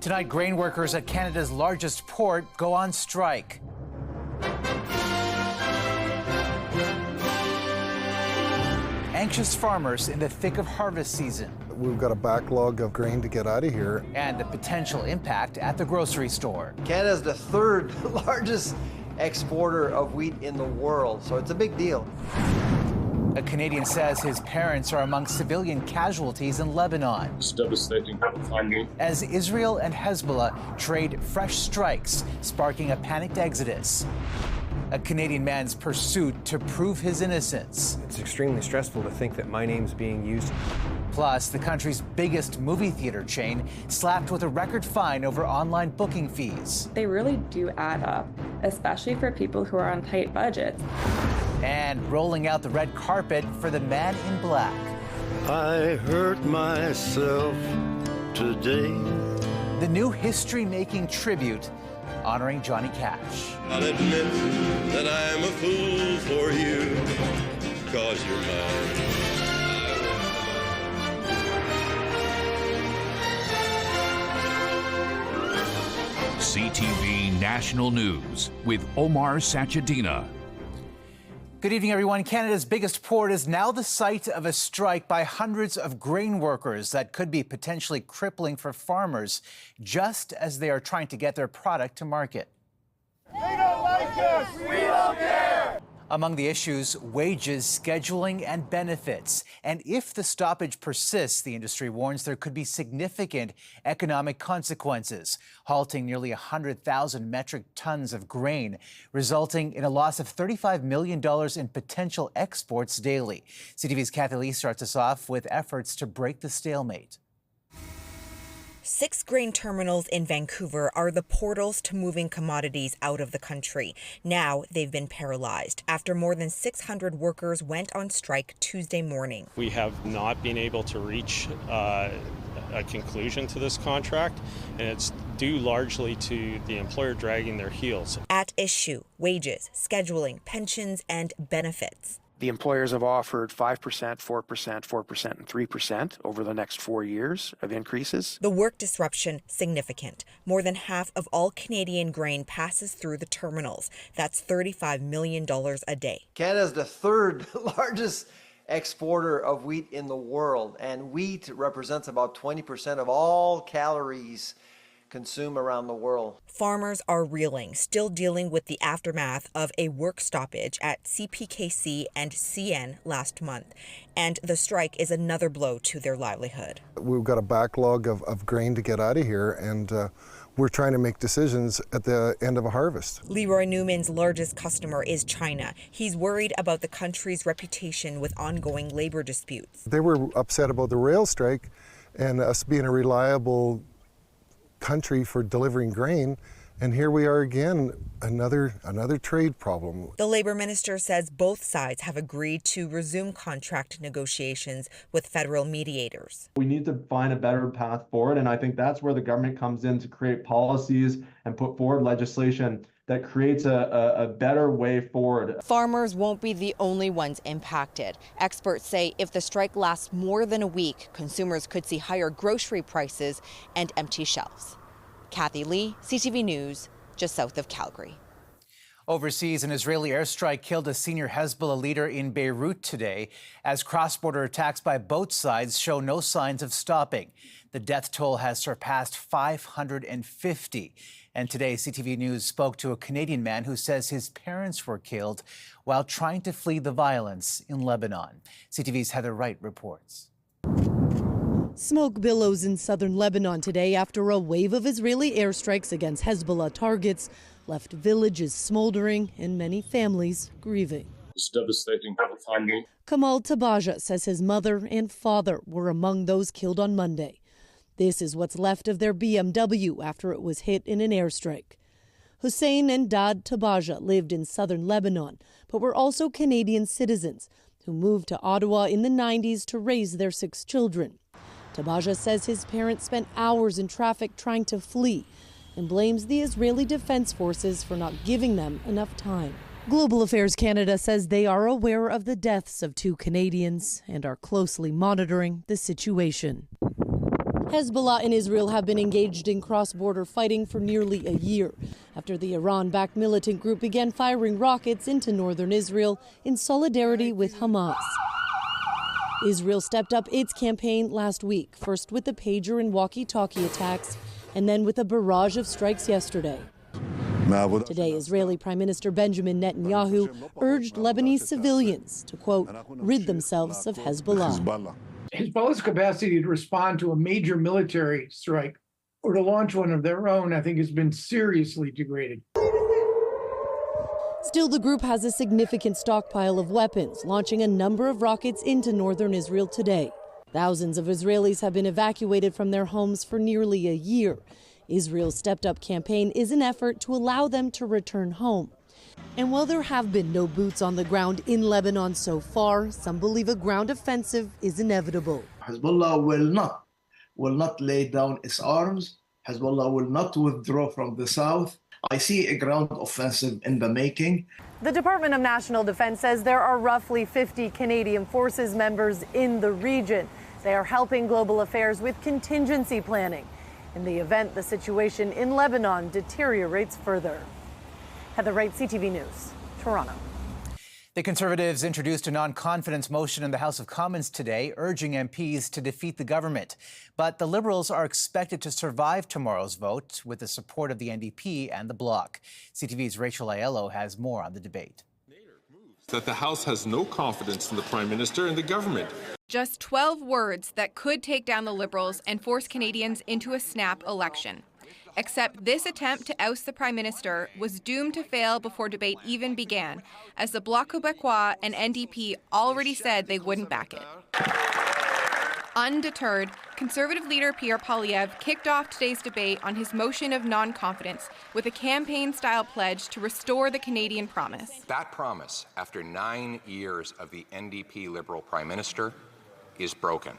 Tonight, grain workers at Canada's largest port go on strike. Anxious farmers in the thick of harvest season. We've got a backlog of grain to get out of here. And the potential impact at the grocery store. Canada is the third largest exporter of wheat in the world, so it's a big deal. A Canadian says his parents are among civilian casualties in Lebanon. It's devastating for the family. As Israel and Hezbollah trade fresh strikes, sparking a panicked exodus. A Canadian man's pursuit to prove his innocence. It's extremely stressful to think that my name's being used. Plus, the country's biggest movie theater chain slapped with a record fine over online booking fees. They really do add up, especially for people who are on tight budgets. And rolling out the red carpet for the man in black. I hurt myself today. The new history-making tribute honoring Johnny Cash. I'll admit that I'm a fool for you, 'cause you're mine. CTV National News with Omar Sachedina. Good evening, everyone. Canada's biggest port is now the site of a strike by hundreds of grain workers that could be potentially crippling for farmers just as they are trying to get their product to market. They don't like us! We don't care! Among the issues, wages, scheduling, and benefits. And if the stoppage persists, the industry warns there could be significant economic consequences, halting nearly 100,000 metric tons of grain, resulting in a loss of $35 million in potential exports daily. CTV's Kathy Lee starts us off with efforts to break the stalemate. 6 grain terminals in Vancouver are the portals to moving commodities out of the country. Now they've been paralyzed after more than 600 workers went on strike Tuesday morning. We have not been able to reach a conclusion to this contract, and it's due largely to the employer dragging their heels. At issue, wages, scheduling, pensions, and benefits. The employers have offered 5%, 4%, 4%, and 3% over the next 4 years of increases. The work disruption significant. More than half of all Canadian grain passes through the terminals. That's $35 million a day. Canada is the third largest exporter of wheat in the world, and wheat represents about 20% of all calories consumed around the world. Farmers are reeling, still dealing with the aftermath of a work stoppage at CPKC and CN last month. And the strike is another blow to their livelihood. We've got a backlog of grain to get out of here, and we're trying to make decisions at the end of a harvest. Leroy Newman's largest customer is China. He's worried about the country's reputation with ongoing labor disputes. They were upset about the rail strike and us being a reliable country for delivering grain, and here we are again, another trade problem. The Labour Minister says both sides have agreed to resume contract negotiations with federal mediators. We need to find a better path forward, and I think that's where the government comes in to create policies and put forward legislation that creates a better way forward. Farmers won't be the only ones impacted. Experts say if the strike lasts more than a week, consumers could see higher grocery prices and empty shelves. Kathy Lee, CTV News, just south of Calgary. Overseas, an Israeli airstrike killed a senior Hezbollah leader in Beirut today as cross-border attacks by both sides show no signs of stopping. The death toll has surpassed 550. And today, CTV News spoke to a Canadian man who says his parents were killed while trying to flee the violence in Lebanon. CTV's Heather Wright reports. Smoke billows in southern Lebanon today after a wave of Israeli airstrikes against Hezbollah targets left villages smoldering and many families grieving. It's devastating for the family. Kamal Tabaja says his mother and father were among those killed on Monday. This is what's left of their BMW after it was hit in an airstrike. Hussein and Dad Tabaja lived in southern Lebanon, but were also Canadian citizens who moved to Ottawa in the 90s to raise their 6 children. Tabaja says his parents spent hours in traffic trying to flee and blames the Israeli Defense Forces for not giving them enough time. Global Affairs Canada says they are aware of the deaths of 2 Canadians and are closely monitoring the situation. Hezbollah and Israel have been engaged in cross-border fighting for nearly a year after the Iran-backed militant group began firing rockets into northern Israel in solidarity with Hamas. Israel stepped up its campaign last week, first with the pager and walkie-talkie attacks, and then with a barrage of strikes yesterday. Today, Israeli Prime Minister Benjamin Netanyahu urged Lebanese civilians to, quote, rid themselves of Hezbollah. Hezbollah's capacity to respond to a major military strike or to launch one of their own, I think, has been seriously degraded. Still, the group has a significant stockpile of weapons, launching a number of rockets into northern Israel today. Thousands of Israelis have been evacuated from their homes for nearly a year. Israel's stepped-up campaign is an effort to allow them to return home. And while there have been no boots on the ground in Lebanon so far, some believe a ground offensive is inevitable. Hezbollah will not lay down its arms. Hezbollah will not withdraw from the south. I see a ground offensive in the making. The Department of National Defense says there are roughly 50 Canadian Forces members in the region. They are helping Global Affairs with contingency planning in the event the situation in Lebanon deteriorates further. Heather Wright, CTV News, Toronto. The Conservatives introduced a non-confidence motion in the House of Commons today, urging MPs to defeat the government. But the Liberals are expected to survive tomorrow's vote with the support of the NDP and the Bloc. CTV's Rachel Aiello has more on the debate. That the House has no confidence in the Prime Minister and the government. Just 12 words that could take down the Liberals and force Canadians into a snap election. Except this attempt to oust the Prime Minister was doomed to fail before debate even began, as the Bloc Québécois and NDP already said they wouldn't back it. Undeterred, Conservative leader Pierre Poilievre kicked off today's debate on his motion of non-confidence with a campaign-style pledge to restore the Canadian promise. That promise, after 9 years of the NDP Liberal Prime Minister, is broken.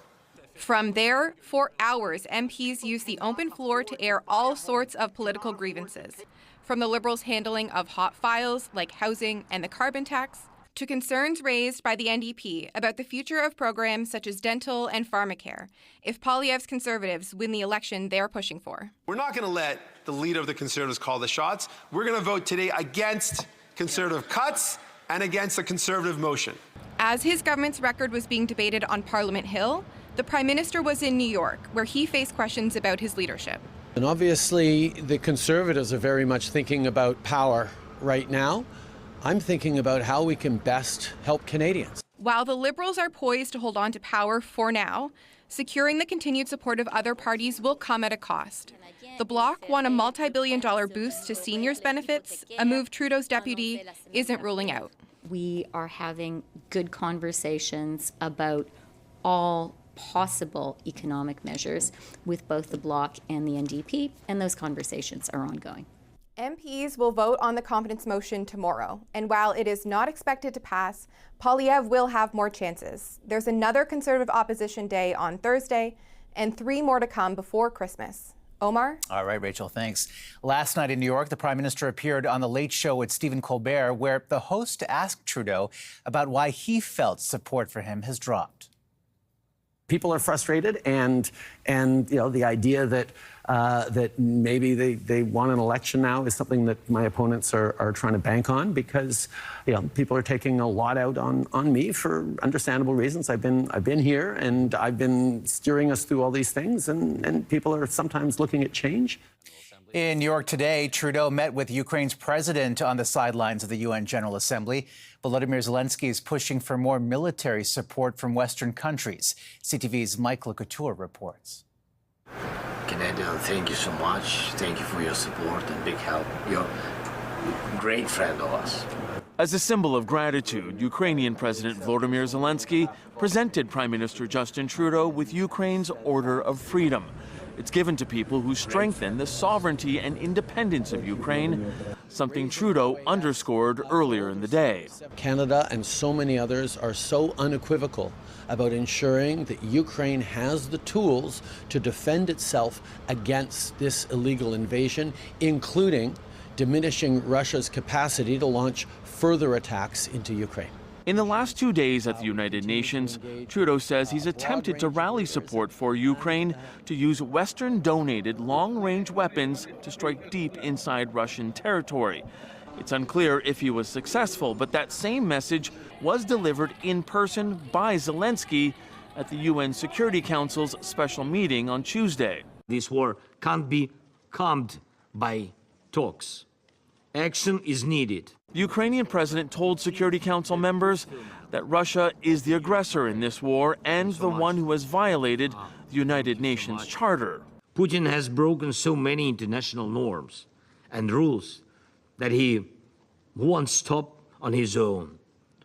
From there, for hours, MPs used the open floor to air all sorts of political grievances, from the Liberals' handling of hot files like housing and the carbon tax, to concerns raised by the NDP about the future of programs such as dental and pharmacare, if Poilievre's Conservatives win the election they're pushing for. We're not going to let the leader of the Conservatives call the shots. We're going to vote today against Conservative cuts and against the Conservative motion. As his government's record was being debated on Parliament Hill, the Prime Minister was in New York, where he faced questions about his leadership. And obviously, the Conservatives are very much thinking about power right now. I'm thinking about how we can best help Canadians. While the Liberals are poised to hold on to power for now, securing the continued support of other parties will come at a cost. The Bloc want a multi-billion-dollar boost to seniors' benefits, a move Trudeau's deputy isn't ruling out. We are having good conversations about all possible economic measures with both the Bloc and the NDP, and those conversations are ongoing. MPs will vote on the confidence motion tomorrow, and while it is not expected to pass, Poilievre will have more chances. There's another Conservative opposition day on Thursday, and 3 more to come before Christmas. Omar? All right, Rachel, thanks. Last night in New York, the Prime Minister appeared on The Late Show with Stephen Colbert, where the host asked Trudeau about why he felt support for him has dropped. People are frustrated, and you know, the idea that that maybe they want an election now is something that my opponents are trying to bank on, because you know, people are taking a lot out on me for understandable reasons. I've been here and I've been steering us through all these things, and people are sometimes looking at change. In New York today, Trudeau met with Ukraine's president on the sidelines of the UN General Assembly. Volodymyr Zelensky is pushing for more military support from Western countries. CTV's Mike LeCouture reports. Canadian, thank you so much. Thank you for your support and big help. You're a great friend of us. As a symbol of gratitude, Ukrainian President Volodymyr Zelensky presented Prime Minister Justin Trudeau with Ukraine's Order of Freedom. It's given to people who strengthen the sovereignty and independence of Ukraine, something Trudeau underscored earlier in the day. Canada and so many others are so unequivocal about ensuring that Ukraine has the tools to defend itself against this illegal invasion, including diminishing Russia's capacity to launch further attacks into Ukraine. In the last 2 days at the United Nations, Trudeau says he's attempted to rally support for Ukraine to use Western-donated long-range weapons to strike deep inside Russian territory. It's unclear if he was successful, but that same message was delivered in person by Zelensky at the UN Security Council's special meeting on Tuesday. This war can't be calmed by talks. Action is needed. The Ukrainian president told Security Council members that Russia is the aggressor in this war and the one who has violated the United Nations Charter. Putin has broken so many international norms and rules that he won't stop on his own.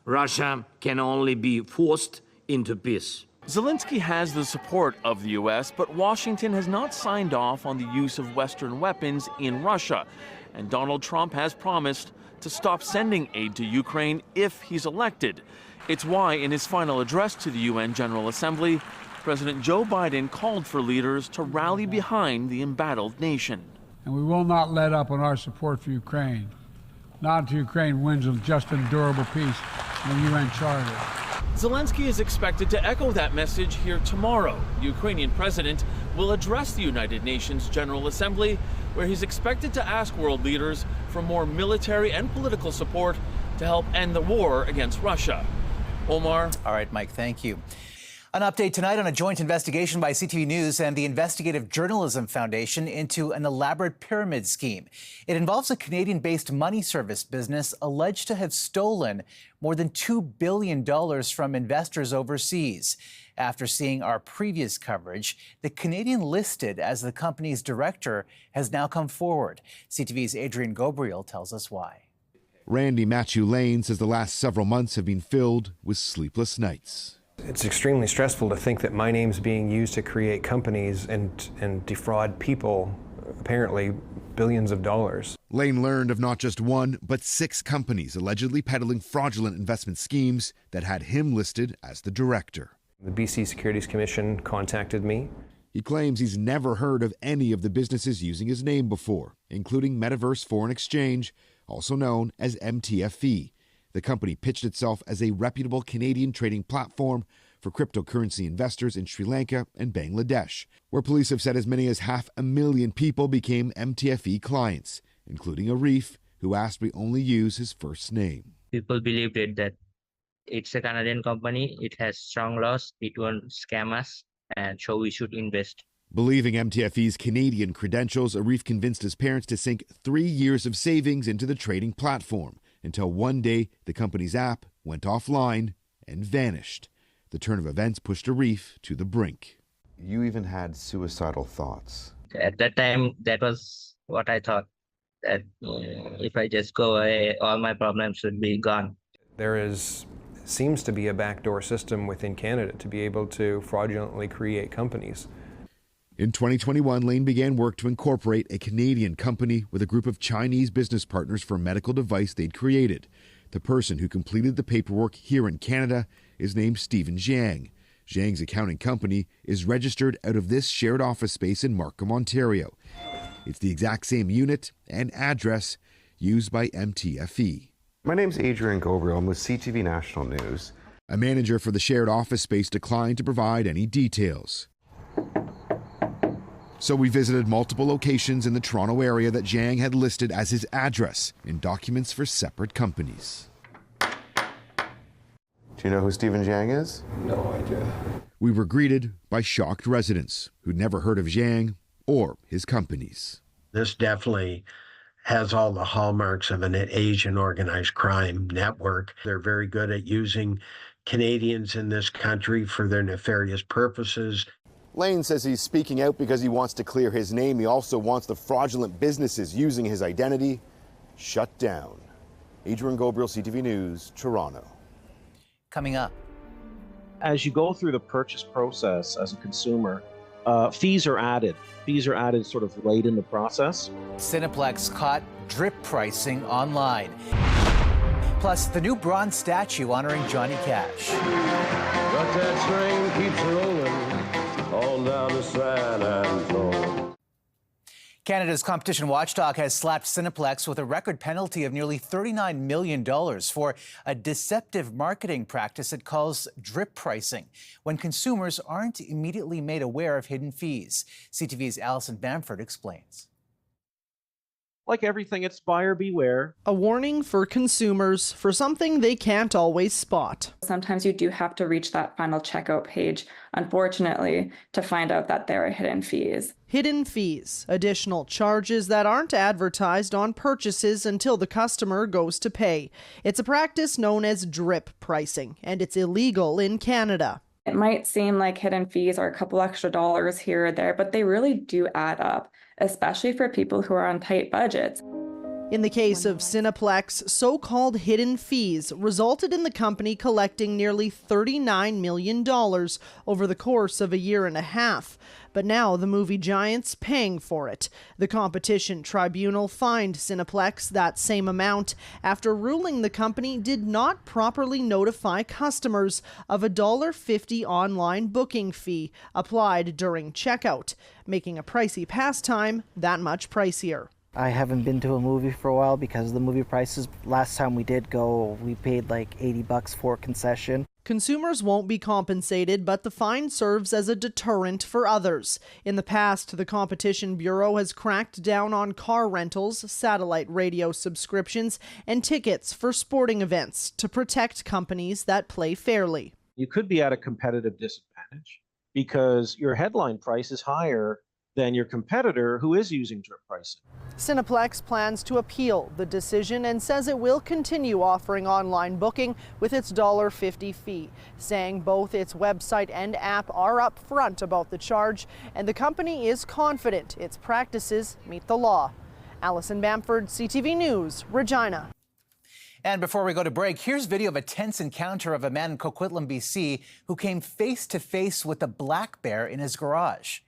Russia can only be forced into peace. Zelensky has the support of the U.S., but Washington has not signed off on the use of Western weapons in Russia. And Donald Trump has promised to stop sending aid to Ukraine if he's elected. It's why, in his final address to the UN General Assembly, President Joe Biden called for leaders to rally behind the embattled nation. And we will not let up on our support for Ukraine, not until Ukraine wins a just and durable peace in the UN Charter. Zelensky is expected to echo that message here tomorrow. The Ukrainian president will address the United Nations General Assembly, where he's expected to ask world leaders for more military and political support to help end the war against Russia. Omar. All right, Mike, thank you. An update tonight on a joint investigation by CTV News and the Investigative Journalism Foundation into an elaborate pyramid scheme. It involves a Canadian-based money service business alleged to have stolen more than $2 billion from investors overseas. After seeing our previous coverage, the Canadian listed as the company's director has now come forward. CTV's Adrian Gobriel tells us why. Randy Matthew Lane says the last several months have been filled with sleepless nights. It's extremely stressful to think that my name's being used to create companies and defraud people, apparently billions of dollars. Lane learned of not just one, but 6 companies allegedly peddling fraudulent investment schemes that had him listed as the director. The BC Securities Commission contacted me. He claims he's never heard of any of the businesses using his name before, including Metaverse Foreign Exchange, also known as MTFE. The company pitched itself as a reputable Canadian trading platform for cryptocurrency investors in Sri Lanka and Bangladesh, where police have said as many as 500,000 people became MTFE clients, including Arif, who asked we only use his first name. People believed it that it's a Canadian company, it has strong laws, it won't scam us, and so we should invest. Believing MTFE's Canadian credentials, Arif convinced his parents to sink 3 years of savings into the trading platform, until one day the company's app went offline and vanished. The turn of events pushed Arif to the brink. You even had suicidal thoughts. At that time, that was what I thought, that if I just go away, all my problems would be gone. There seems to be a backdoor system within Canada to be able to fraudulently create companies. In 2021, Lane began work to incorporate a Canadian company with a group of Chinese business partners for a medical device they'd created. The person who completed the paperwork here in Canada is named Stephen Zhang. Zhang's accounting company is registered out of this shared office space in Markham, Ontario. It's the exact same unit and address used by MTFE. My name's Adrian Gobriel. I'm with CTV National News. A manager for the shared office space declined to provide any details. So we visited multiple locations in the Toronto area that Zhang had listed as his address in documents for separate companies. Do you know who Stephen Zhang is? No idea. We were greeted by shocked residents who'd never heard of Zhang or his companies. This definitely has all the hallmarks of an Asian organized crime network. They're very good at using Canadians in this country for their nefarious purposes. Lane says he's speaking out because he wants to clear his name. He also wants the fraudulent businesses using his identity shut down. Adrian Gobriel, CTV News, Toronto. Coming up. As you go through the purchase process as a consumer, fees are added. Fees are added sort of late in the process. Cineplex caught drip pricing online. Plus, the new bronze statue honoring Johnny Cash. But that train keeps rolling on down to San Antonio. Canada's competition watchdog has slapped Cineplex with a record penalty of nearly $39 million for a deceptive marketing practice it calls drip pricing, when consumers aren't immediately made aware of hidden fees. CTV's Alison Bamford explains. Like everything, it's buyer beware. A warning for consumers for something they can't always spot. Sometimes you do have to reach that final checkout page, unfortunately, to find out that there are hidden fees. Hidden fees, additional charges that aren't advertised on purchases until the customer goes to pay. It's a practice known as drip pricing, and it's illegal in Canada. It might seem like hidden fees are a couple extra dollars here or there, but they really do add up, especially for people who are on tight budgets. In the case of Cineplex, so-called hidden fees resulted in the company collecting nearly $39 million over the course of a year and a half. But now the movie giant's paying for it. The competition tribunal fined Cineplex that same amount after ruling the company did not properly notify customers of a $1.50 online booking fee applied during checkout, making a pricey pastime that much pricier. I haven't been to a movie for a while because of the movie prices. Last time we did go, we paid like $80 for a concession. Consumers won't be compensated, but the fine serves as a deterrent for others. In the past, the Competition Bureau has cracked down on car rentals, satellite radio subscriptions, and tickets for sporting events to protect companies that play fairly. You could be at a competitive disadvantage because your headline price is higher than your competitor who is using drip pricing. Cineplex plans to appeal the decision and says it will continue offering online booking with its $1.50 fee, saying both its website and app are upfront about the charge, and the company is confident its practices meet the law. Alison Bamford, CTV News, Regina. And before we go to break, here's video of a tense encounter of a man in Coquitlam, BC, who came face to face with a black bear in his garage.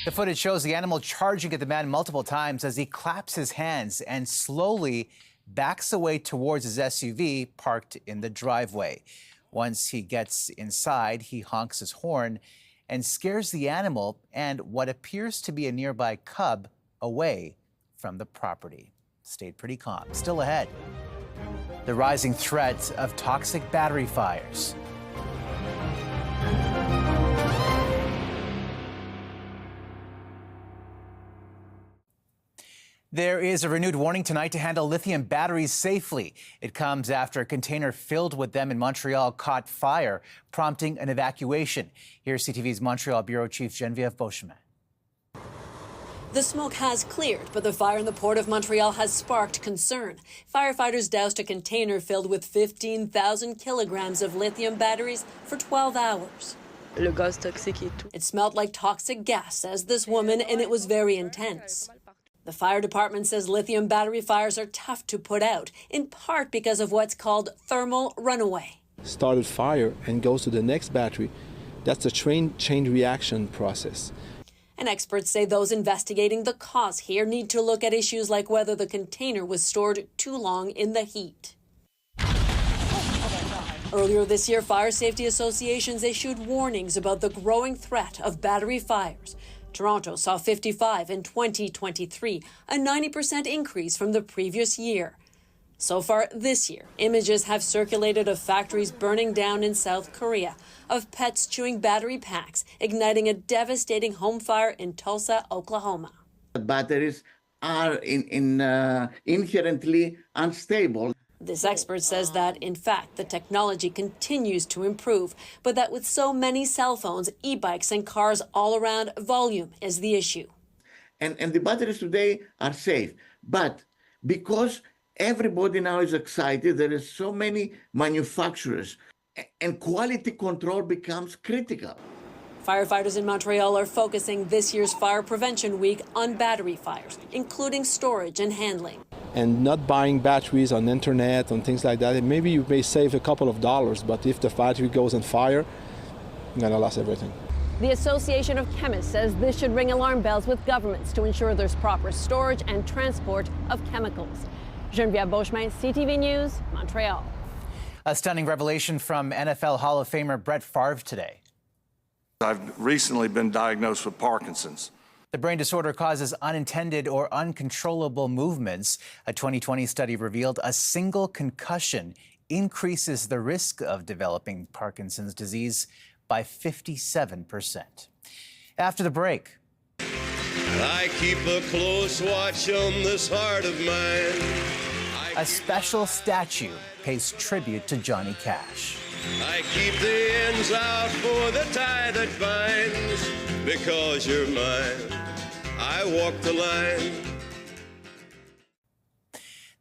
The footage shows the animal charging at the man multiple times as he claps his hands and slowly backs away towards his SUV parked in the driveway. Once he gets inside, he honks his horn and scares the animal and what appears to be a nearby cub away from the property. Stayed pretty calm. Still ahead, the rising threat of toxic battery fires. There is a renewed warning tonight to handle lithium batteries safely. It comes after a container filled with them in Montreal caught fire, prompting an evacuation. Here's CTV's Montreal Bureau Chief Geneviève Beauchemin. The smoke has cleared, but the fire in the Port of Montreal has sparked concern. Firefighters doused a container filled with 15,000 kilograms of lithium batteries for 12 hours. It smelled like toxic gas, says this woman, and it was very intense. The fire department says lithium battery fires are tough to put out, in part because of what's called thermal runaway. Started fire and goes to the next battery. That's a chain reaction process. And experts say those investigating the cause here need to look at issues like whether the container was stored too long in the heat. Earlier this year, fire safety associations issued warnings about the growing threat of battery fires. Toronto saw 55 in 2023, a 90% increase from the previous year. So far this year, images have circulated of factories burning down in South Korea, of pets chewing battery packs, igniting a devastating home fire in Tulsa, Oklahoma. Batteries are inherently unstable. This expert says that, in fact, the technology continues to improve, but that with so many cell phones, e-bikes, and cars all around, volume is the issue. And the batteries today are safe, but because everybody now is excited, there is so many manufacturers, and quality control becomes critical. Firefighters in Montreal are focusing this year's Fire Prevention Week on battery fires, including storage and handling. And not buying batteries on internet, on things like that. And maybe you may save a couple of dollars, but if the battery goes on fire, you're gonna lose everything. The Association of Chemists says this should ring alarm bells with governments to ensure there's proper storage and transport of chemicals. Geneviève Beauchemin, CTV News, Montreal. A stunning revelation from NFL Hall of Famer Brett Favre today. I've recently been diagnosed with Parkinson's. The brain disorder causes unintended or uncontrollable movements. A 2020 study revealed a single concussion increases the risk of developing Parkinson's disease by 57%. After the break. I keep a close watch on this heart of mine. A special statue pays tribute to Johnny Cash. I keep the ends out for the tie that binds. Because you're mine, I walk the line.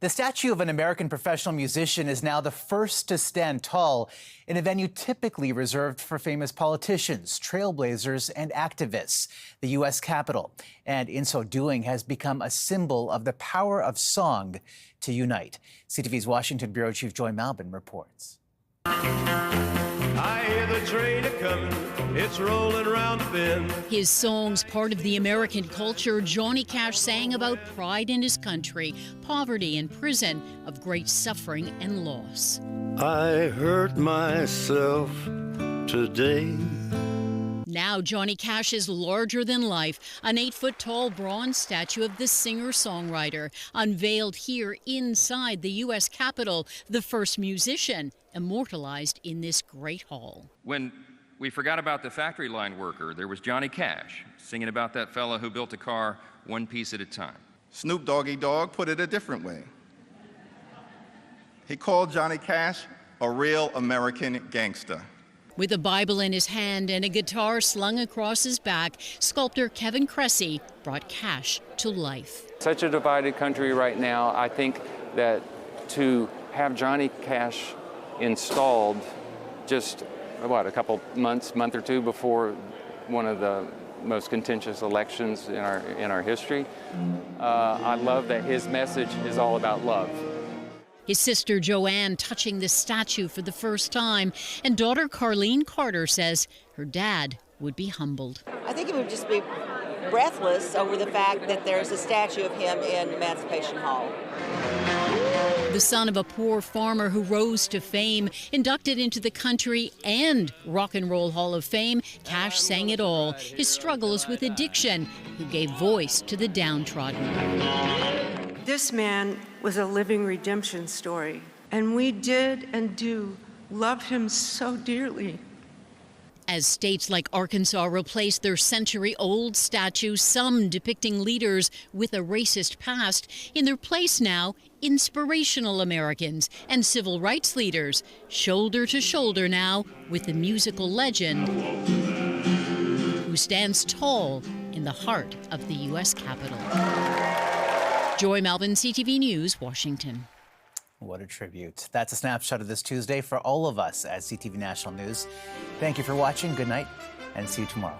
The statue of an American professional musician is now the first to stand tall in a venue typically reserved for famous politicians, trailblazers, and activists, the U.S. Capitol. And in so doing has become a symbol of the power of song to unite. CTV's Washington Bureau Chief Joy Malbin reports. I hear the train a-comin', it's rolling around the bend. His songs, part of the American culture, Johnny Cash sang about pride in his country, poverty and prison, of great suffering and loss. I hurt myself today. Now Johnny Cash is larger than life, an 8-foot-tall bronze statue of the singer-songwriter, unveiled here inside the U.S. Capitol, the first musician immortalized in this great hall. When we forgot about the factory line worker, there was Johnny Cash singing about that fella who built a car one piece at a time. Snoop Doggy Dogg put it a different way. He called Johnny Cash a real American gangster. With a Bible in his hand and a guitar slung across his back, sculptor Kevin Cressy brought Cash to life. Such a divided country right now. I think that to have Johnny Cash installed just, a couple month or two before one of the most contentious elections in our history, I love that his message is all about love. His sister Joanne touching the statue for the first time, and daughter Carlene Carter says her dad would be humbled. I think he would just be breathless over the fact that there's a statue of him in Emancipation Hall. The son of a poor farmer who rose to fame, inducted into the Country and Rock and Roll Hall of Fame, Cash sang it all. His struggles with addiction, who gave voice to the downtrodden. This man was a living redemption story, and we did and do love him so dearly. As states like Arkansas replace their century-old statues, some depicting leaders with a racist past, in their place now, inspirational Americans and civil rights leaders, shoulder to shoulder now with the musical legend who stands tall in the heart of the U.S. Capitol. Joy Malbin, CTV News, Washington. What a tribute. That's a snapshot of this Tuesday for all of us at CTV National News. Thank you for watching. Good night, and see you tomorrow.